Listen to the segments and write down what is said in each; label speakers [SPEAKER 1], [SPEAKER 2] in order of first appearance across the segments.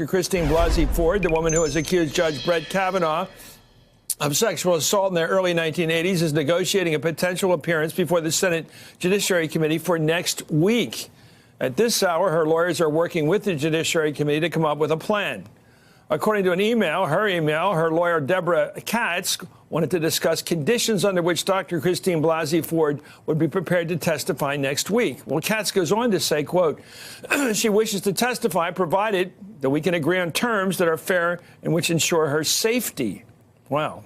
[SPEAKER 1] Christine Blasey Ford, the woman who has accused Judge Brett Kavanaugh of sexual assault in the early 1980s, is negotiating a potential appearance before the Senate Judiciary Committee for next week. At this hour, her lawyers are working with the Judiciary Committee to come up with a plan. According to an email, her lawyer, Deborah Katz, wanted to discuss conditions under which Dr. Christine Blasey Ford would be prepared to testify next week. Well, Katz goes on to say, quote, she wishes to testify provided that we can agree on terms that are fair and which ensure her safety. Wow.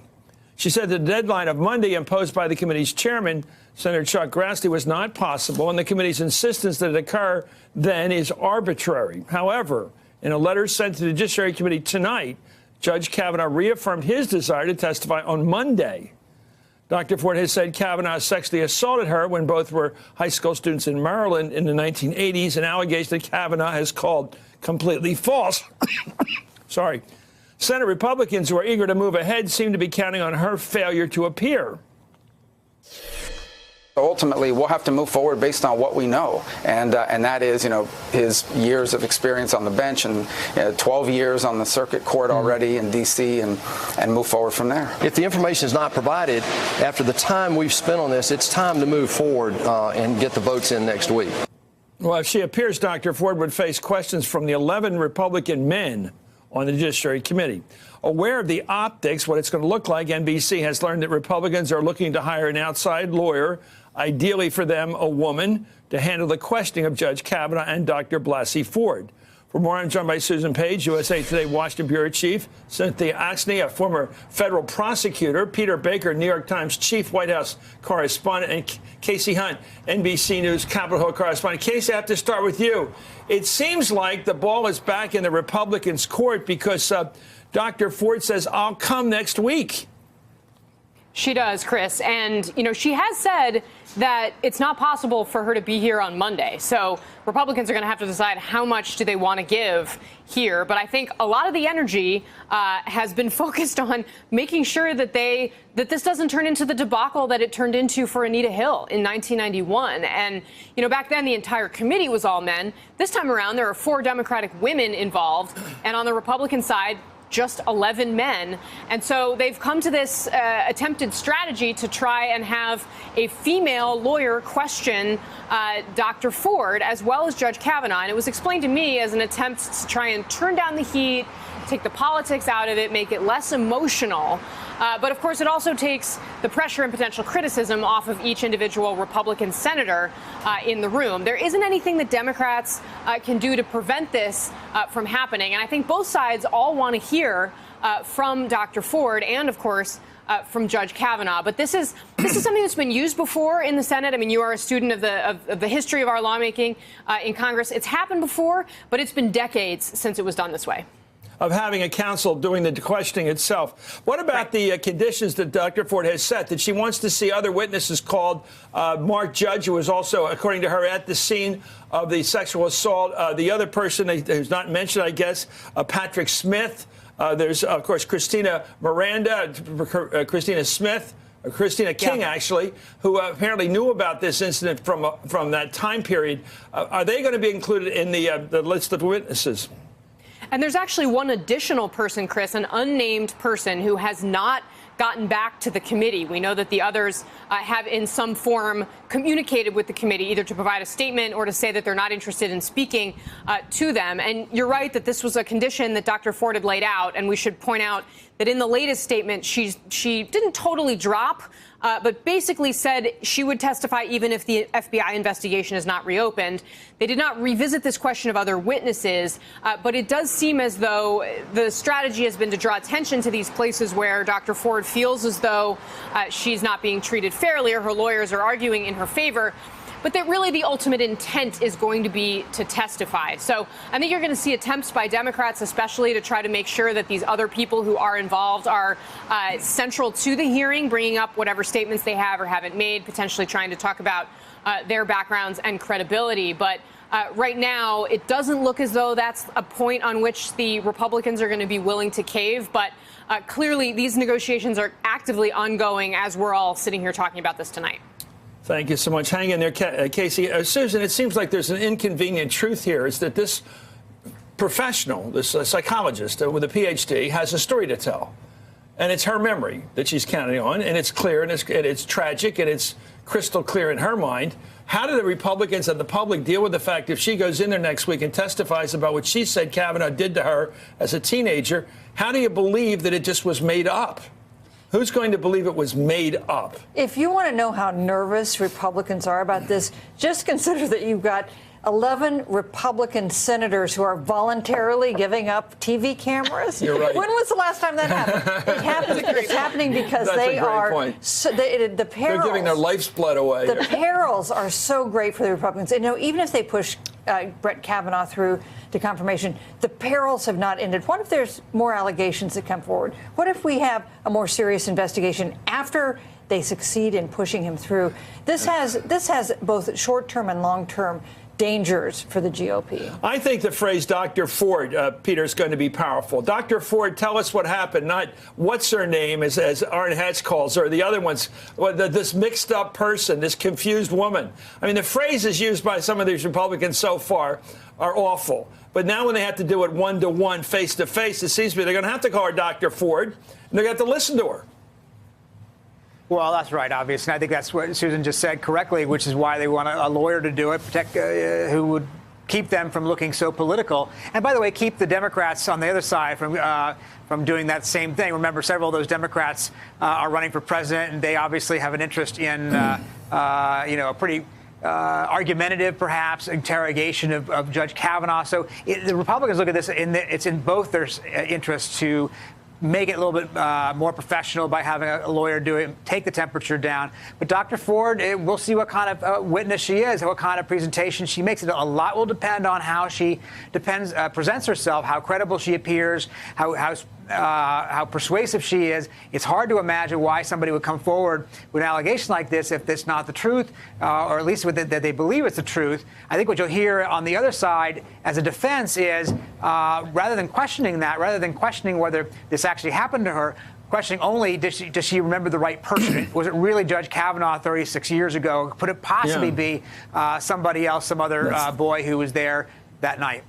[SPEAKER 1] She said the deadline of Monday imposed by the committee's chairman, Senator Chuck Grassley, was not possible, and the committee's insistence that it occur then is arbitrary. However, in a letter sent to the Judiciary Committee tonight, Judge Kavanaugh reaffirmed his desire to testify on Monday. Dr. Ford has said Kavanaugh sexually assaulted her when both were high school students in Maryland in the 1980s, an allegation that Kavanaugh has called completely false. Sorry. Senate Republicans who are eager to move ahead seem to be counting on her failure to appear.
[SPEAKER 2] Ultimately, we'll have to move forward based on what we know, and that is, his years of experience on the bench and 12 years on the circuit court already in D.C. and move forward from there.
[SPEAKER 3] If the information is not provided after the time we've spent on this, it's time to move forward and get the votes in next week.
[SPEAKER 1] Well, if she appears, Dr. Ford would face questions from the 11 Republican men on the Judiciary Committee. Aware of the optics, what it's going to look like, NBC has learned that Republicans are looking to hire an outside lawyer, ideally for them a woman, to handle the questioning of Judge Kavanaugh and Dr. Blasey Ford. For more, I'm joined by Susan Page, USA Today Washington Bureau Chief, Cynthia Oxney, a former federal prosecutor, Peter Baker, New York Times Chief White House correspondent, and Casey Hunt, NBC News Capitol Hill correspondent. Casey, I have to start with you. It seems like the ball is back in the Republicans' court because Dr. Ford says, I'll come next week.
[SPEAKER 4] She does, Chris. And, she has said that it's not possible for her to be here on Monday. So Republicans are going to have to decide how much do they want to give here. But I think a lot of the energy has been focused on making sure that this doesn't turn into the debacle that it turned into for Anita Hill in 1991. And, back then the entire committee was all men. This time around, there are 4 Democratic women involved. And on the Republican side, just 11 men. And so they've come to this attempted strategy to try and have a female lawyer question Dr. Ford as well as Judge Kavanaugh. And it was explained to me as an attempt to try and turn down the heat, take the politics out of it, make it less emotional. But, of course, it also takes the pressure and potential criticism off of each individual Republican senator in the room. There isn't anything that Democrats can do to prevent this from happening. And I think both sides all want to hear from Dr. Ford and, of course, from Judge Kavanaugh. But this is something that's been used before in the Senate. I mean, you are a student of the history of our lawmaking in Congress. It's happened before, but it's been decades since it was done this way.
[SPEAKER 1] Of having a counsel doing the questioning itself. What about the conditions that Dr. Ford has set, that she wants to see other witnesses called? Mark Judge, who was also, according to her, at the scene of the sexual assault. The other person who's not mentioned, I guess, Patrick Smith. There's, of course, Christina Miranda, Christina Smith. Christina King, actually, who apparently knew about this incident from that time period. Are they going to be included in the list of witnesses?
[SPEAKER 4] And there's actually one additional person, Chris, an unnamed person who has not gotten back to the committee. We know that the others have in some form communicated with the committee, either to provide a statement or to say that they're not interested in speaking to them. And you're right that this was a condition that Dr. Ford had laid out. And we should point out that in the latest statement, she didn't totally drop, but basically said she would testify even if the FBI investigation is not reopened. They did not revisit this question of other witnesses, but it does seem as though the strategy has been to draw attention to these places where Dr. Ford feels as though she's not being treated fairly or her lawyers are arguing in her favor. But that really the ultimate intent is going to be to testify. So I think you're going to see attempts by Democrats, especially to try to make sure that these other people who are involved are central to the hearing, bringing up whatever statements they have or haven't made, potentially trying to talk about their backgrounds and credibility. But right now, it doesn't look as though that's a point on which the Republicans are going to be willing to cave. But clearly, these negotiations are actively ongoing as we're all sitting here talking about this tonight.
[SPEAKER 1] Thank you so much. Hang in there, Casey. Susan, it seems like there's an inconvenient truth here. Is that this professional, this psychologist with a PhD, has a story to tell. And it's her memory that she's counting on, and it's clear, and it's tragic, and it's crystal clear in her mind. How do the Republicans and the public deal with the fact if she goes in there next week and testifies about what she said Kavanaugh did to her as a teenager? How do you believe that it just was made up? Who's going to believe it was made up?
[SPEAKER 5] If you want to know how nervous Republicans are about this, just consider that you've got 11 Republican senators who are voluntarily giving up TV cameras.
[SPEAKER 1] You're right.
[SPEAKER 5] When was the last time that happened? It's happening because
[SPEAKER 1] That's
[SPEAKER 5] they
[SPEAKER 1] a great
[SPEAKER 5] are
[SPEAKER 1] point.
[SPEAKER 5] the perils.
[SPEAKER 1] They're giving their life's blood away.
[SPEAKER 5] The perils are so great for the Republicans. And, even if they push Brett Kavanaugh through to confirmation, the perils have not ended. What if there's more allegations that come forward? What if we have a more serious investigation after they succeed in pushing him through? This has both short-term and long-term dangers for the GOP.
[SPEAKER 1] I think the phrase Dr. Ford, Peter, is going to be powerful. Dr. Ford, tell us what happened, not what's her name, as Aaron Hatch calls her, the other ones, this mixed up person, this confused woman. I mean, the phrases used by some of these Republicans so far are awful. But now when they have to do it one-to-one, face-to-face, it seems to me they're going to have to call her Dr. Ford, and they're going to have to listen to her.
[SPEAKER 6] Well, that's right, obviously. I think that's what Susan just said correctly, which is why they want a lawyer to do it, protect who would keep them from looking so political. And by the way, keep the Democrats on the other side from doing that same thing. Remember, several of those Democrats are running for president, and they obviously have an interest in, a pretty argumentative, perhaps, interrogation of Judge Kavanaugh. So the Republicans look at this, it's in both their interests to make it a little bit more professional by having a lawyer do it, take the temperature down. But Dr. Ford, we'll see what kind of witness she is, what kind of presentation she makes. A lot will depend on how she presents herself, how credible she appears, how persuasive she is. It's hard to imagine why somebody would come forward with an allegation like this if it's not the truth, or at least that they believe it's the truth. I think what you'll hear on the other side as a defense is, rather than questioning whether this actually happened to her, questioning only, does she remember the right person? Was it really Judge Kavanaugh 36 years ago? Could it possibly be somebody else, some other boy who was there that night?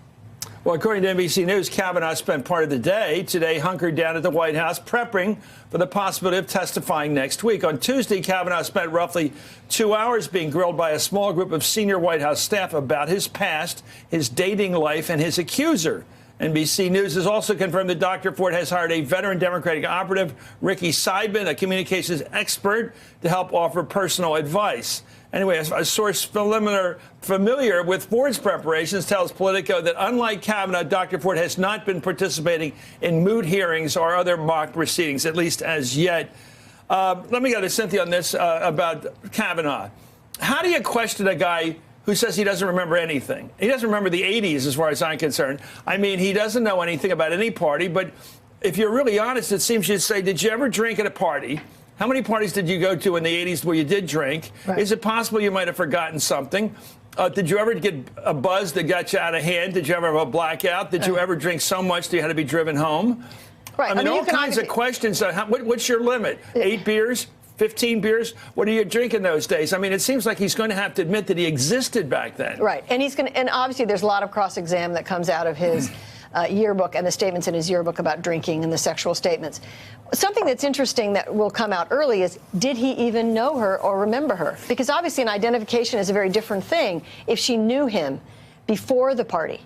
[SPEAKER 1] Well, according to NBC News, Kavanaugh spent part of the day today hunkered down at the White House, prepping for the possibility of testifying next week. On Tuesday, Kavanaugh spent roughly 2 hours being grilled by a small group of senior White House staff about his past, his dating life, and his accuser. NBC News has also confirmed that Dr. Ford has hired a veteran Democratic operative, Ricky Seidman, a communications expert, to help offer personal advice. Anyway, a source familiar with Ford's preparations tells Politico that unlike Kavanaugh, Dr. Ford has not been participating in moot hearings or other mock proceedings, at least as yet. Let me go to Cynthia on this about Kavanaugh. How do you question a guy who says he doesn't remember anything? He doesn't remember the 80s, as far as I'm concerned. I mean, he doesn't know anything about any party. But if you're really honest, it seems you'd say, did you ever drink at a party? How many parties did you go to in the 80s where you did drink? Right. Is it possible you might have forgotten something? Did you ever get a buzz that got you out of hand? Did you ever have a blackout? Did you ever drink so much that you had to be driven home?
[SPEAKER 5] Right.
[SPEAKER 1] I mean all kinds of questions. What's your limit? 8 beers? 15 beers? What are you drinking those days? I mean, it seems like he's going to have to admit that he existed back then.
[SPEAKER 7] Right. And and obviously there's a lot of cross-exam that comes out of his yearbook and the statements in his yearbook about drinking and the sexual statements. Something that's interesting that will come out early is, did he even know her or remember her? Because obviously an identification is a very different thing if she knew him before the party.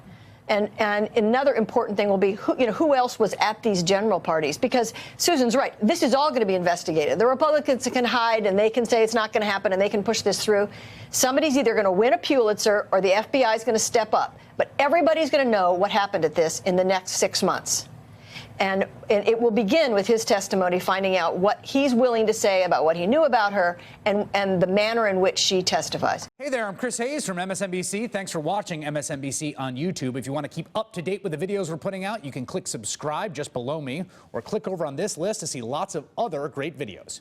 [SPEAKER 7] And another important thing will be who else was at these general parties? Because Susan's right. This is all going to be investigated. The Republicans can hide and they can say it's not going to happen and they can push this through. Somebody's either going to win a Pulitzer or the FBI is going to step up. But everybody's going to know what happened at this in the next 6 months. And it will begin with his testimony, finding out what he's willing to say about what he knew about her and the manner in which she testifies.
[SPEAKER 8] Hey there, I'm Chris Hayes from MSNBC. Thanks for watching MSNBC on YouTube. If you want to keep up to date with the videos we're putting out, you can click subscribe just below me or click over on this list to see lots of other great videos.